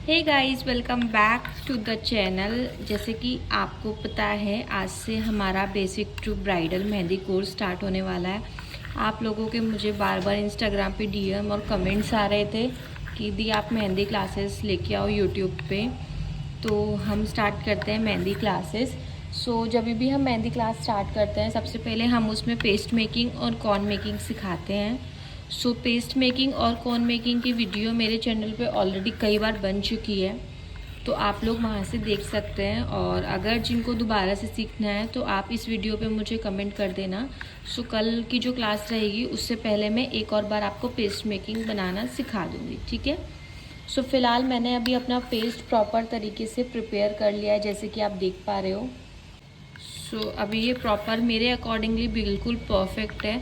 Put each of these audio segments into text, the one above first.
Hey guys, welcome back to the channel. जैसे कि आपको पता है, आज से हमारा basic to bridal mehndi course start होने वाला है। आप लोगों के मुझे बार बार इंस्टाग्राम पे डीएम और कमेंट्स आ रहे थे कि दी आप मेहंदी क्लासेस लेके आओ यूट्यूब पे। तो हम स्टार्ट करते हैं मेहंदी क्लासेस। जब भी हम मेहंदी क्लास स्टार्ट करते हैं, सबसे पहले हम उसमें पेस्ट मेकिंग और कॉर्न मेकिंग सिखाते हैं। पेस्ट मेकिंग और कॉर्न मेकिंग की वीडियो मेरे चैनल पे ऑलरेडी कई बार बन चुकी है, तो आप लोग वहाँ से देख सकते हैं। और अगर जिनको दोबारा से सीखना है तो आप इस वीडियो पे मुझे कमेंट कर देना। कल की जो क्लास रहेगी उससे पहले मैं एक और बार आपको पेस्ट मेकिंग बनाना सिखा दूँगी, ठीक है। फ़िलहाल मैंने अभी अपना पेस्ट प्रॉपर तरीके से प्रिपेयर कर लिया है, जैसे कि आप देख पा रहे हो। अभी ये प्रॉपर मेरे अकॉर्डिंगली बिल्कुल परफेक्ट है,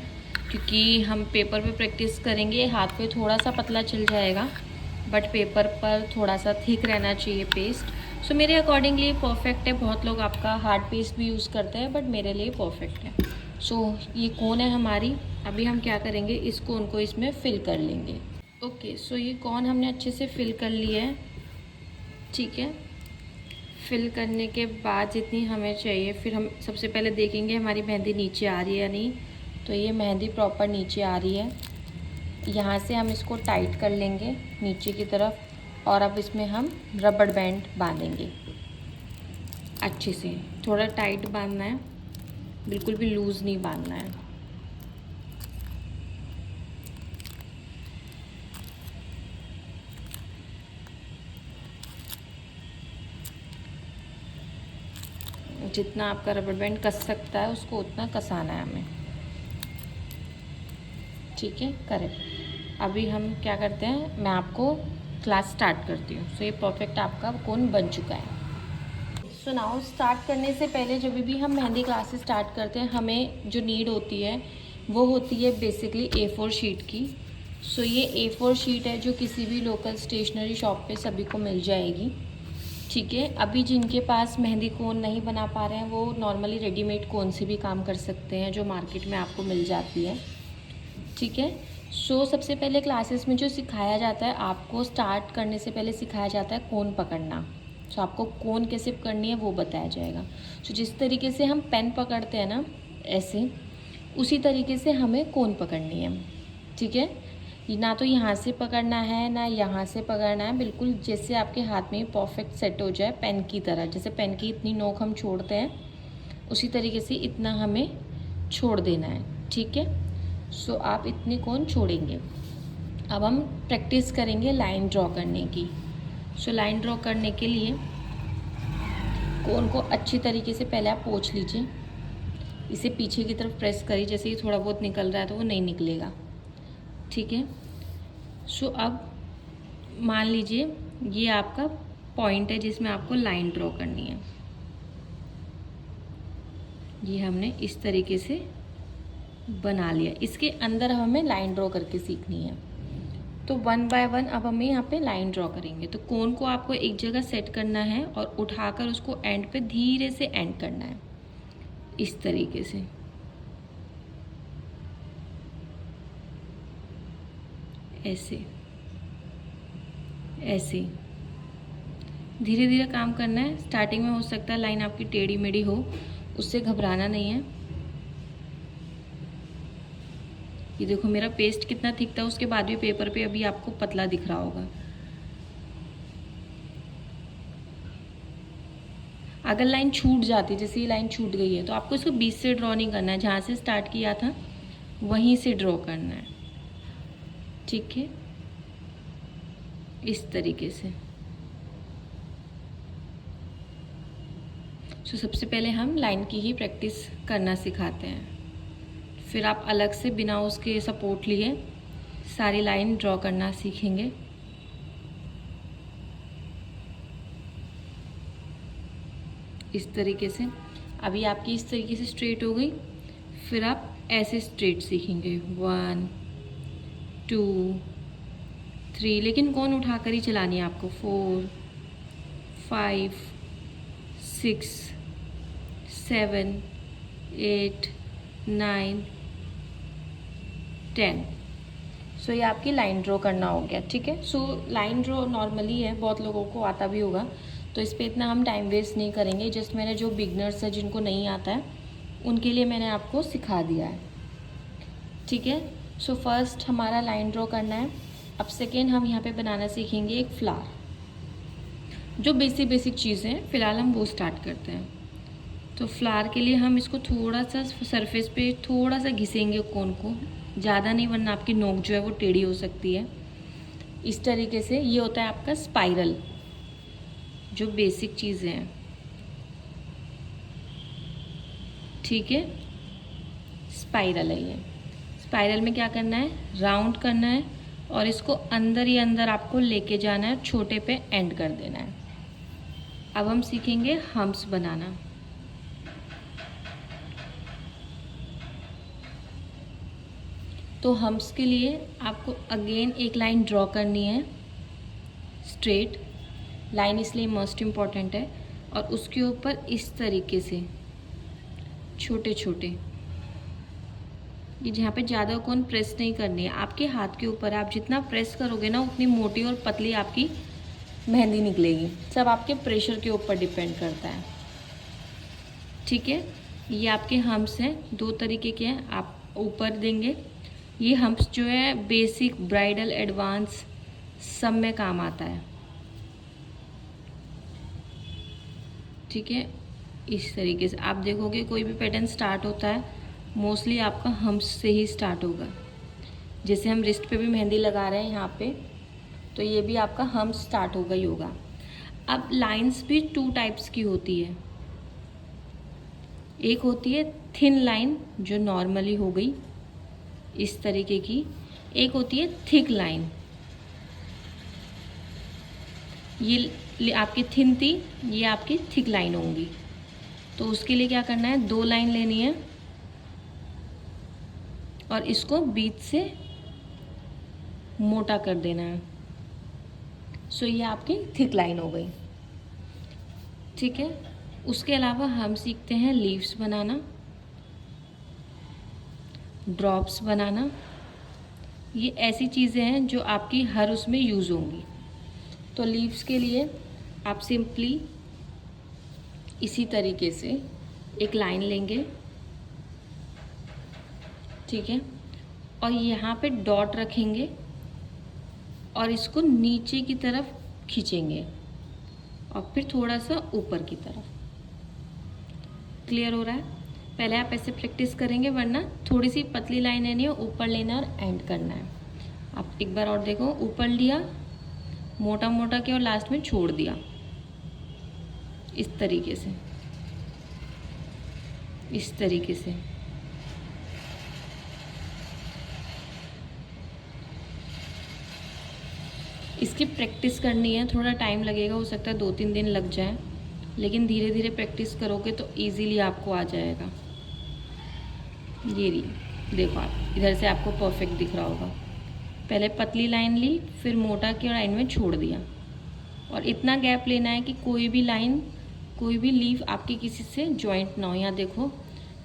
क्योंकि हम पेपर पे प्रैक्टिस करेंगे। हाथ पे थोड़ा सा पतला चल जाएगा, बट पेपर पर थोड़ा सा थिक रहना चाहिए पेस्ट। मेरे अकॉर्डिंगली परफेक्ट है। बहुत लोग आपका हार्ड पेस्ट भी यूज़ करते हैं, बट मेरे लिए परफेक्ट है। ये कोन है हमारी। अभी हम क्या करेंगे, इस कोन को इसमें फिल कर लेंगे। ओके, ये कोन हमने अच्छे से फिल कर लिया है, ठीक है। फिल करने के बाद जितनी हमें चाहिए, फिर हम सबसे पहले देखेंगे हमारी मेहंदी नीचे आ रही है या नहीं। तो ये मेहंदी प्रॉपर नीचे आ रही है। यहाँ से हम इसको टाइट कर लेंगे नीचे की तरफ, और अब इसमें हम रबड़ बैंड बांधेंगे अच्छे से। थोड़ा टाइट बांधना है, बिल्कुल भी लूज़ नहीं बांधना है। जितना आपका रबड़ बैंड कस सकता है उसको उतना कसाना है हमें, ठीक है। करेक्ट। अभी हम क्या करते हैं, मैं आपको क्लास स्टार्ट करती हूँ। ये परफेक्ट आपका कोन बन चुका है। नाउ स्टार्ट करने से पहले जब भी हम मेहंदी क्लासेस स्टार्ट करते हैं, हमें जो नीड होती है वो होती है बेसिकली A4 शीट की। ये A4 शीट है जो किसी भी लोकल स्टेशनरी शॉप पे सभी को मिल जाएगी, ठीक है। अभी जिनके पास मेहंदी कोन नहीं बना पा रहे हैं, वो नॉर्मली रेडीमेड कोन से भी काम कर सकते हैं, जो मार्केट में आपको मिल जाती है, ठीक है। सबसे पहले क्लासेस में जो सिखाया जाता है, आपको स्टार्ट करने से पहले सिखाया जाता है कोन पकड़ना। आपको कोन कैसे पकड़नी है वो बताया जाएगा। जिस तरीके से हम पेन पकड़ते हैं ना, ऐसे उसी तरीके से हमें कोन पकड़नी है, ठीक है। ना तो यहाँ से पकड़ना है ना यहाँ से पकड़ना है, बिल्कुल जैसे आपके हाथ में परफेक्ट सेट हो जाए पेन की तरह। जैसे पेन की इतनी नोक हम छोड़ते हैं, उसी तरीके से इतना हमें छोड़ देना है, ठीक है। आप इतनी कोन छोड़ेंगे। अब हम प्रैक्टिस करेंगे लाइन ड्रॉ करने की। लाइन ड्रॉ करने के लिए कोन को अच्छी तरीके से पहले आप पोंछ लीजिए। इसे पीछे की तरफ प्रेस करिए, जैसे ये थोड़ा बहुत निकल रहा है तो वो नहीं निकलेगा, ठीक है। अब मान लीजिए ये आपका पॉइंट है जिसमें आपको लाइन ड्रॉ करनी है। ये हमने इस तरीके से बना लिया। इसके अंदर हमें लाइन ड्रॉ करके सीखनी है। तो 1 बाय 1 अब हमें यहाँ पे लाइन ड्रॉ करेंगे। तो कोन को आपको एक जगह सेट करना है और उठाकर उसको एंड पे धीरे से एंड करना है, इस तरीके से। ऐसे ऐसे धीरे धीरे काम करना है। स्टार्टिंग में हो सकता है लाइन आपकी टेढ़ी मेढ़ी हो, उससे घबराना नहीं है। ये देखो मेरा पेस्ट कितना थिक था, उसके बाद भी पेपर पे अभी आपको पतला दिख रहा होगा। अगर लाइन छूट जाती, जैसे ये लाइन छूट गई है, तो आपको इसको बीच से ड्रॉ नहीं करना है, जहाँ से स्टार्ट किया था वहीं से ड्रॉ करना है, ठीक है, इस तरीके से। सबसे पहले हम लाइन की ही प्रैक्टिस करना सिखाते हैं, फिर आप अलग से बिना उसके सपोर्ट लिए सारी लाइन ड्रॉ करना सीखेंगे। इस तरीके से। अभी आपकी इस तरीके से स्ट्रेट हो गई, फिर आप ऐसे स्ट्रेट सीखेंगे। 1 2 3, लेकिन कौन उठाकर ही चलानी है आपको। 4 5 6 7 8 9 10। सो ये आपकी लाइन ड्रॉ करना हो गया, ठीक है। सो लाइन ड्रॉ नॉर्मली है, बहुत लोगों को आता भी होगा, तो इस पर इतना हम टाइम वेस्ट नहीं करेंगे। जस्ट मैंने जो बिगनर्स है जिनको नहीं आता है उनके लिए मैंने आपको सिखा दिया है, ठीक है। सो फर्स्ट हमारा लाइन ड्रॉ करना है। अब सेकेंड हम यहाँ पे बनाना सीखेंगे एक फ्लावर, जो बेसिक चीज़ें हैं फ़िलहाल हम वो स्टार्ट करते हैं। तो फ्लावर के लिए हम इसको थोड़ा सा सरफेस पे थोड़ा सा घिसेंगे कोन को, ज़्यादा नहीं, वरना आपकी नोक जो है वो टेढ़ी हो सकती है। इस तरीके से ये होता है आपका स्पाइरल, जो बेसिक चीज़ें हैं, ठीक है। स्पाइरल है ये। स्पाइरल में क्या करना है, राउंड करना है और इसको अंदर ही अंदर आपको लेके जाना है, छोटे पे एंड कर देना है। अब हम सीखेंगे हम्प्स बनाना। तो हम्प्स के लिए आपको अगेन एक लाइन ड्रॉ करनी है, स्ट्रेट लाइन, इसलिए मोस्ट इम्पॉर्टेंट है। और उसके ऊपर इस तरीके से छोटे छोटे, ये जहाँ पे ज़्यादा कोन प्रेस नहीं करनी है, आपके हाथ के ऊपर आप जितना प्रेस करोगे ना उतनी मोटी और पतली आपकी मेहंदी निकलेगी। सब आपके प्रेशर के ऊपर डिपेंड करता है, ठीक है। ये आपके हम्प्स हैं, दो तरीके के हैं, आप ऊपर देंगे। ये हम्प्स जो है बेसिक, ब्राइडल, एडवांस सब में काम आता है, ठीक है। इस तरीके से आप देखोगे कोई भी पैटर्न स्टार्ट होता है मोस्टली आपका हम्प्स से ही स्टार्ट होगा। जैसे हम रिस्ट पे भी मेहंदी लगा रहे हैं यहाँ पे, तो ये भी आपका हम्प्स स्टार्ट होगा ही होगा। अब लाइंस भी टू टाइप्स की होती है, एक होती है थिन लाइन जो नॉर्मली हो गई इस तरीके की, एक होती है थिक लाइन। ये आपकी थिन थी, ये आपकी थिक लाइन होंगी। तो उसके लिए क्या करना है, दो लाइन लेनी है और इसको बीच से मोटा कर देना है। सो ये आपकी थिक लाइन हो गई, ठीक है। उसके अलावा हम सीखते हैं लीव्स बनाना, ड्रॉप्स बनाना। ये ऐसी चीज़ें हैं जो आपकी हर उसमें यूज़ होंगी। तो लीव्स के लिए आप सिंपली इसी तरीके से एक लाइन लेंगे, ठीक है, और यहाँ पे डॉट रखेंगे और इसको नीचे की तरफ खींचेंगे और फिर थोड़ा सा ऊपर की तरफ। क्लियर हो रहा है? पहले आप ऐसे प्रैक्टिस करेंगे, वरना थोड़ी सी पतली लाइन लेनी है, ऊपर लेना और एंड करना है। आप एक बार और देखो, ऊपर लिया, मोटा मोटा किया और लास्ट में छोड़ दिया, इस तरीके से, इस तरीके से। इसकी प्रैक्टिस करनी है, थोड़ा टाइम लगेगा, हो सकता है 2-3 दिन लग जाए, लेकिन धीरे धीरे प्रैक्टिस करोगे तो इजीली आपको आ जाएगा। ये रही, देखो आप इधर से आपको परफेक्ट दिख रहा होगा। पहले पतली लाइन ली, फिर मोटा किया और एंड में छोड़ दिया। और इतना गैप लेना है कि कोई भी लाइन, कोई भी लीफ आपकी किसी से जॉइंट ना हो। यहाँ देखो,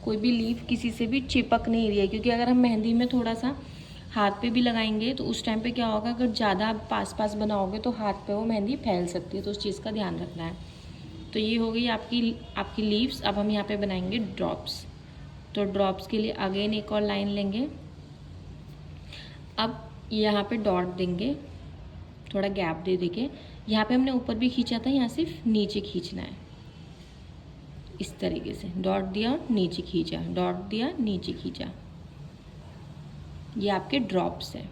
कोई भी लीफ किसी से भी चिपक नहीं रही है, क्योंकि अगर हम मेहंदी में थोड़ा सा हाथ पे भी लगाएंगे तो उस टाइम पे क्या होगा, अगर ज़्यादा पास पास बनाओगे तो हाथ पे वो मेहंदी फैल सकती है, तो उस चीज़ का ध्यान रखना है। तो ये हो गई आपकी लीव्स। अब हम यहाँ पे बनाएंगे ड्रॉप्स। तो ड्रॉप्स के लिए अगेन एक और लाइन लेंगे। अब यहाँ पे डॉट देंगे, थोड़ा गैप दे देके। यहाँ पे हमने ऊपर भी खींचा था, यहाँ सिर्फ नीचे खींचना है, इस तरीके से। डॉट दिया, नीचे खींचा, डॉट दिया, नीचे खींचा। ये आपके ड्रॉप्स हैं।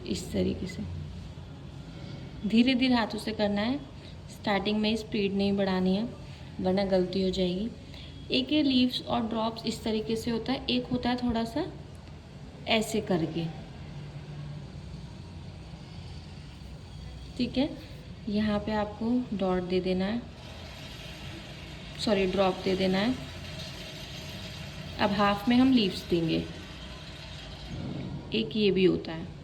इस तरीके से धीरे धीरे हाथों से करना है, स्टार्टिंग में स्पीड नहीं बढ़ानी है, वरना गलती हो जाएगी। एक ये लीव्स और ड्रॉप्स इस तरीके से होता है, एक होता है थोड़ा सा ऐसे करके, ठीक है। यहाँ पे आपको डॉट दे देना है, सॉरी ड्रॉप दे देना है। अब हाफ में हम लीव्स देंगे। एक ये भी होता है,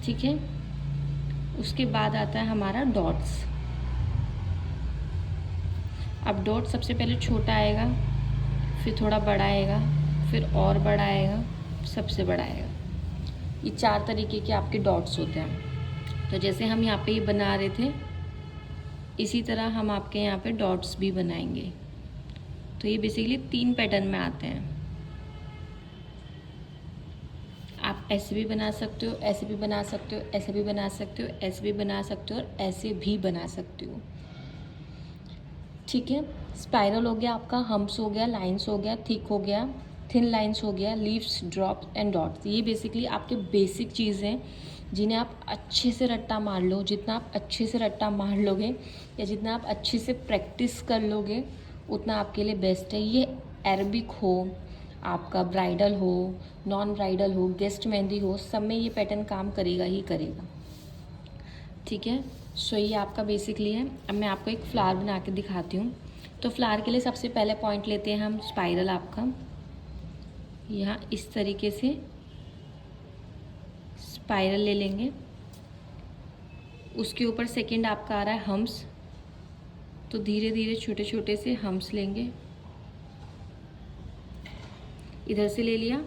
ठीक है। उसके बाद आता है हमारा डॉट्स। अब डॉट सबसे पहले छोटा आएगा, फिर थोड़ा बड़ा आएगा, फिर और बड़ा आएगा, सबसे बड़ा आएगा। ये 4 तरीके के आपके डॉट्स होते हैं। तो जैसे हम यहाँ पे ये बना रहे थे, इसी तरह हम आपके यहाँ पे डॉट्स भी बनाएंगे। तो ये बेसिकली 3 पैटर्न में आते हैं। आप ऐसे भी बना सकते हो, ऐसे भी बना सकते हो, ऐसे भी बना सकते हो, ऐसे भी बना सकते हो और ऐसे भी बना सकते हो। ठीक है। स्पाइरल हो गया आपका, हम्प्स हो गया, लाइंस हो गया, थिक हो गया, थिन लाइंस हो गया, लीव्स, ड्रॉप एंड डॉट्स। ये बेसिकली आपके बेसिक चीज़ हैं जिन्हें आप अच्छे से रट्टा मार लो। जितना आप अच्छे से रट्टा मार लोगे या जितना आप अच्छे से प्रैक्टिस कर लोगे उतना आपके लिए बेस्ट है। ये अरबिक हो, आपका ब्राइडल हो, नॉन ब्राइडल हो, गेस्ट मेहंदी हो, सब में ये पैटर्न काम करेगा ही करेगा। ठीक है। सो ये आपका बेसिकली है। अब मैं आपको एक फ्लावर बना के दिखाती हूँ। तो फ्लावर के लिए सबसे पहले पॉइंट लेते हैं हम स्पाइरल आपका, यहाँ इस तरीके से स्पाइरल ले लेंगे। उसके ऊपर सेकंड आपका आ रहा है हम्प्स, तो धीरे धीरे छोटे छोटे से हम्प्स लेंगे। इधर से ले लिया,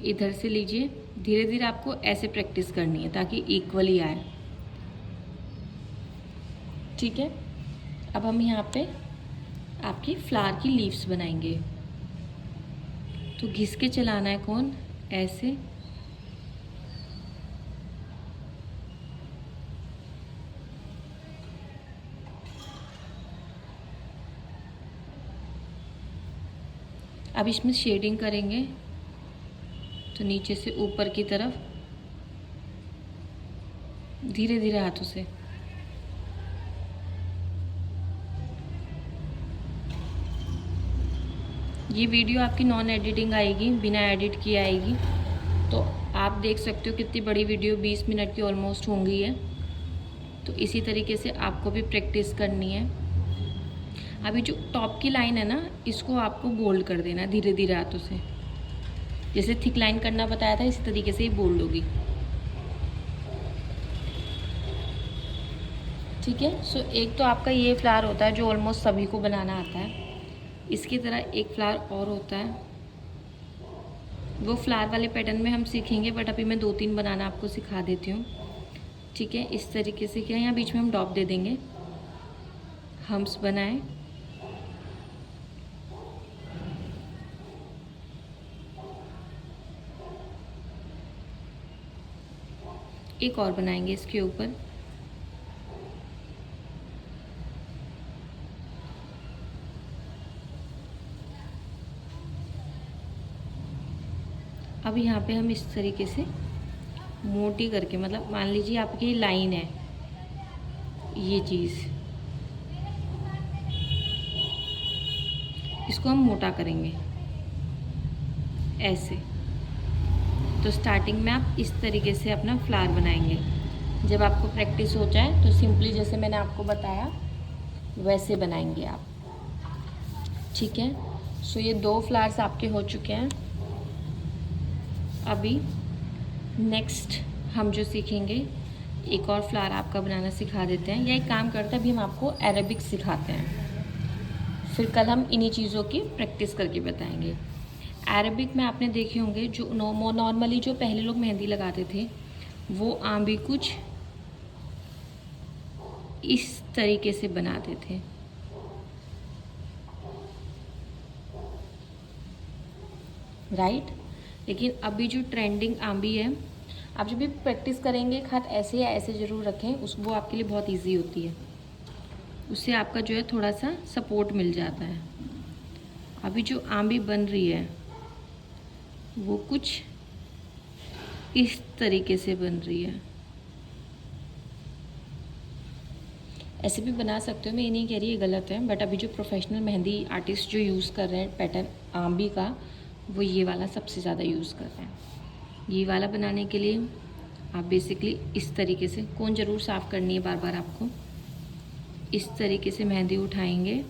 इधर से लीजिए। धीरे धीरे आपको ऐसे प्रैक्टिस करनी है ताकि इक्वली आए। ठीक है। अब हम यहाँ पे आपकी फ्लावर की लीव्स बनाएंगे। तो घिस के चलाना है कौन, ऐसे। अब इसमें शेडिंग करेंगे, तो नीचे से ऊपर की तरफ धीरे धीरे हाथों से। ये वीडियो आपकी नॉन एडिटिंग आएगी, बिना एडिट किए आएगी। तो आप देख सकते हो कितनी बड़ी वीडियो 20 मिनट की ऑलमोस्ट हो गई है। तो इसी तरीके से आपको भी प्रैक्टिस करनी है। अभी जो टॉप की लाइन है ना, इसको आपको बोल्ड कर देना है धीरे धीरे हाथों से। जैसे थिक लाइन करना बताया था, इसी तरीके से ही बोल्ड होगी। ठीक है। सो एक तो आपका ये फ्लावर होता है जो ऑलमोस्ट सभी को बनाना आता है। इसकी तरह एक फ्लावर और होता है, वो फ्लावर वाले पैटर्न में हम सीखेंगे, बट अभी मैं 2-3 बनाना आपको सिखा देती हूँ। ठीक है। इस तरीके से क्या, यहाँ बीच में हम डॉप दे देंगे, हम्प्स बनाएं, एक और बनाएंगे इसके ऊपर। अब यहाँ पे हम इस तरीके से मोटी करके, मतलब मान लीजिए आपकी लाइन है ये चीज़, इसको हम मोटा करेंगे ऐसे। तो स्टार्टिंग में आप इस तरीके से अपना फ्लावर बनाएंगे। जब आपको प्रैक्टिस हो जाए तो सिंपली जैसे मैंने आपको बताया वैसे बनाएंगे आप। ठीक है। सो ये 2 फ्लावर्स आपके हो चुके हैं। अभी नेक्स्ट हम जो सीखेंगे, एक और फ्लावर आपका बनाना सिखा देते हैं, या एक काम करते हैं अभी हम आपको अरेबिक सिखाते हैं, फिर कल हम इन्हीं चीज़ों की प्रैक्टिस करके बताएंगे। अरेबिक में आपने देखे होंगे जो नॉर्मली जो पहले लोग मेहंदी लगाते थे, वो आम भी कुछ इस तरीके से बनाते थे। राइट। लेकिन अभी जो ट्रेंडिंग आंबी है, आप जब भी प्रैक्टिस करेंगे हाथ ऐसे या ऐसे ज़रूर रखें, वो आपके लिए बहुत इजी होती है। उससे आपका जो है थोड़ा सा सपोर्ट मिल जाता है। अभी जो आंबी बन रही है वो कुछ इस तरीके से बन रही है। ऐसे भी बना सकते हो, मैं ये नहीं कह रही ये गलत है, बट अभी जो प्रोफेशनल मेहंदी आर्टिस्ट जो यूज़ कर रहे हैं पैटर्न आंबी का, वो ये वाला सबसे ज़्यादा यूज़ कर रहे हैं। ये वाला बनाने के लिए आप बेसिकली इस तरीके से, कोन ज़रूर साफ़ करनी है बार बार आपको, इस तरीके से मेहंदी उठाएंगे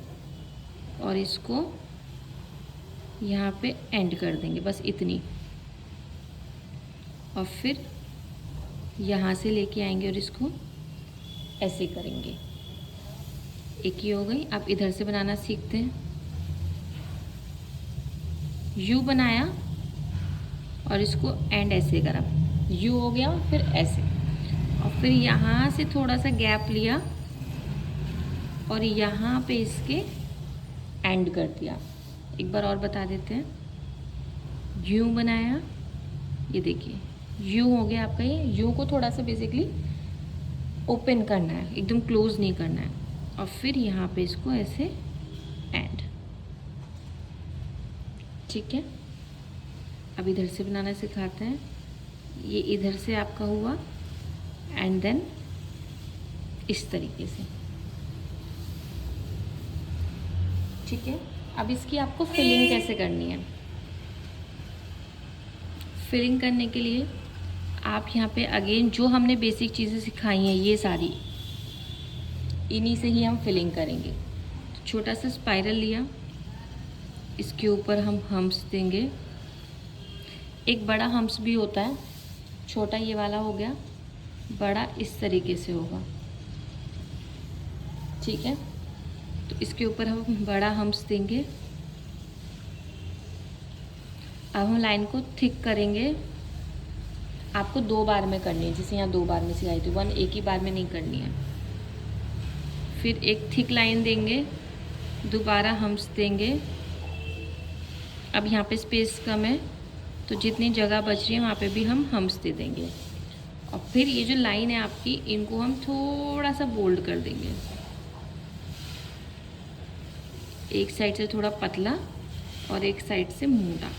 और इसको यहाँ पे एंड कर देंगे, बस इतनी। और फिर यहाँ से लेके आएंगे और इसको ऐसे करेंगे। एक ही हो गई। अब इधर से बनाना सीखते हैं। यू बनाया और इसको एंड ऐसे करा, यू हो गया, फिर ऐसे, और फिर यहाँ से थोड़ा सा गैप लिया और यहाँ पे इसके एंड कर दिया। एक बार और बता देते हैं। यू बनाया, ये देखिए यू हो गया आपका। ये यू को थोड़ा सा बेसिकली ओपन करना है, एकदम क्लोज नहीं करना है, और फिर यहाँ पे इसको ऐसे एंड। ठीक है, अब इधर से बनाना सिखाते हैं। ये इधर से आपका हुआ एंड देन इस तरीके से। ठीक है, अब इसकी आपको फिलिंग कैसे करनी है। फिलिंग करने के लिए आप यहाँ पे अगेन जो हमने बेसिक चीज़ें सिखाई हैं ये सारी, इन्हीं से ही हम फिलिंग करेंगे। तो छोटा सा स्पाइरल लिया, इसके ऊपर हम हम्प्स देंगे। एक बड़ा हम्प्स भी होता है, छोटा ये वाला हो गया, बड़ा इस तरीके से होगा। ठीक है, तो इसके ऊपर हम बड़ा हम्प्स देंगे। अब हम लाइन को थिक करेंगे। आपको 2 बार में करनी है, जैसे यहाँ 2 बार में सिखाई थी, 1 एक ही बार में नहीं करनी है। फिर एक थिक लाइन देंगे, दोबारा हम्प्स देंगे। अब यहाँ पे स्पेस कम है तो जितनी जगह बच रही है वहाँ पे भी हम हम्प्स दे देंगे। और फिर ये जो लाइन है आपकी, इनको हम थोड़ा सा बोल्ड कर देंगे, एक साइड से थोड़ा पतला और एक साइड से मोटा।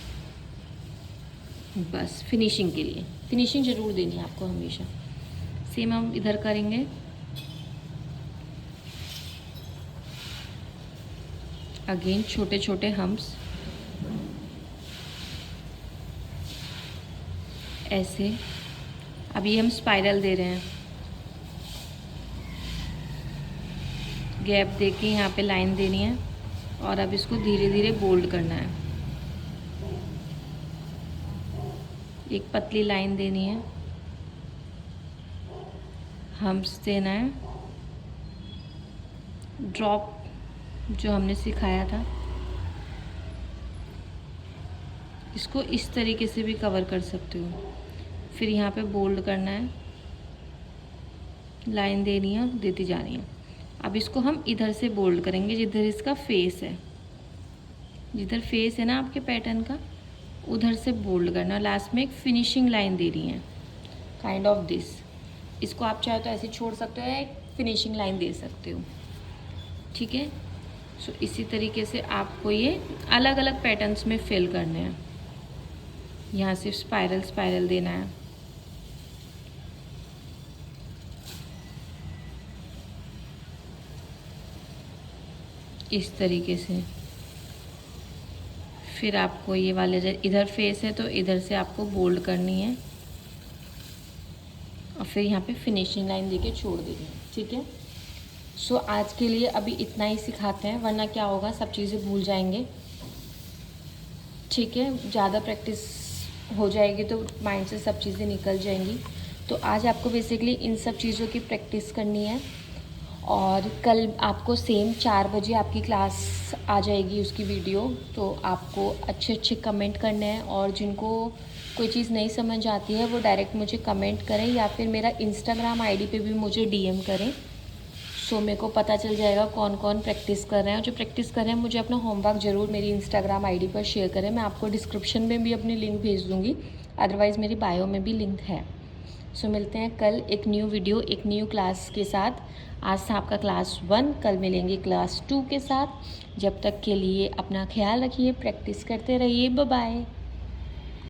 बस फिनिशिंग के लिए, फिनिशिंग ज़रूर देनी है आपको हमेशा। सेम हम इधर करेंगे। अगेन छोटे छोटे हम्प्स ऐसे। अब ये हम स्पाइरल दे रहे हैं, गैप देके यहाँ पे लाइन देनी है और अब इसको धीरे धीरे बोल्ड करना है। एक पतली लाइन देनी है, हम्प्स देना है, ड्रॉप जो हमने सिखाया था इसको इस तरीके से भी कवर कर सकते हो। फिर यहाँ पे बोल्ड करना है, लाइन देनी है, देती जानी है। अब इसको हम इधर से बोल्ड करेंगे, जिधर इसका फेस है, जिधर फेस है ना आपके पैटर्न का, उधर से बोल्ड करना। लास्ट में एक फिनिशिंग लाइन देनी है, काइंड ऑफ दिस। इसको आप चाहे तो ऐसे छोड़ सकते हो या एक फिनिशिंग लाइन दे सकते हो। ठीक है, सो इसी तरीके से आपको ये अलग अलग पैटर्न्स में फिल करने हैं। यहाँ सिर्फ स्पाइरल स्पाइरल देना है। इस तरीके से। फिर आपको ये वाले इधर फेस है तो इधर से आपको बोल्ड करनी है और फिर यहाँ पे फिनिशिंग लाइन देके छोड़ देनी है। ठीक है, सो आज के लिए अभी इतना ही सिखाते हैं, वरना क्या होगा, सब चीज़ें भूल जाएंगे। ठीक है, ज़्यादा प्रैक्टिस हो जाएगी तो माइंड से सब चीज़ें निकल जाएंगी। तो आज आपको बेसिकली इन सब चीज़ों की प्रैक्टिस करनी है और कल आपको सेम 4 बजे आपकी क्लास आ जाएगी, उसकी वीडियो। तो आपको अच्छे अच्छे कमेंट करने हैं और जिनको कोई चीज़ नहीं समझ आती है वो डायरेक्ट मुझे कमेंट करें या फिर मेरा इंस्टाग्राम आईडी पे भी मुझे डीएम करें। सो मेरे को पता चल जाएगा कौन कौन प्रैक्टिस कर रहे हैं। जो प्रैक्टिस कर रहे हैं मुझे अपना होमवर्क ज़रूर मेरी इंस्टाग्राम आईडी पर शेयर करें। मैं आपको डिस्क्रिप्शन में भी अपनी लिंक भेज दूँगी, अदरवाइज़ मेरी बायो में भी लिंक है। सो मिलते हैं कल एक न्यू वीडियो, एक न्यू क्लास के साथ। आज था आपका क्लास 1, कल मिलेंगे क्लास 2 के साथ। जब तक के लिए अपना ख्याल रखिए, प्रैक्टिस करते रहिए। Bye bye.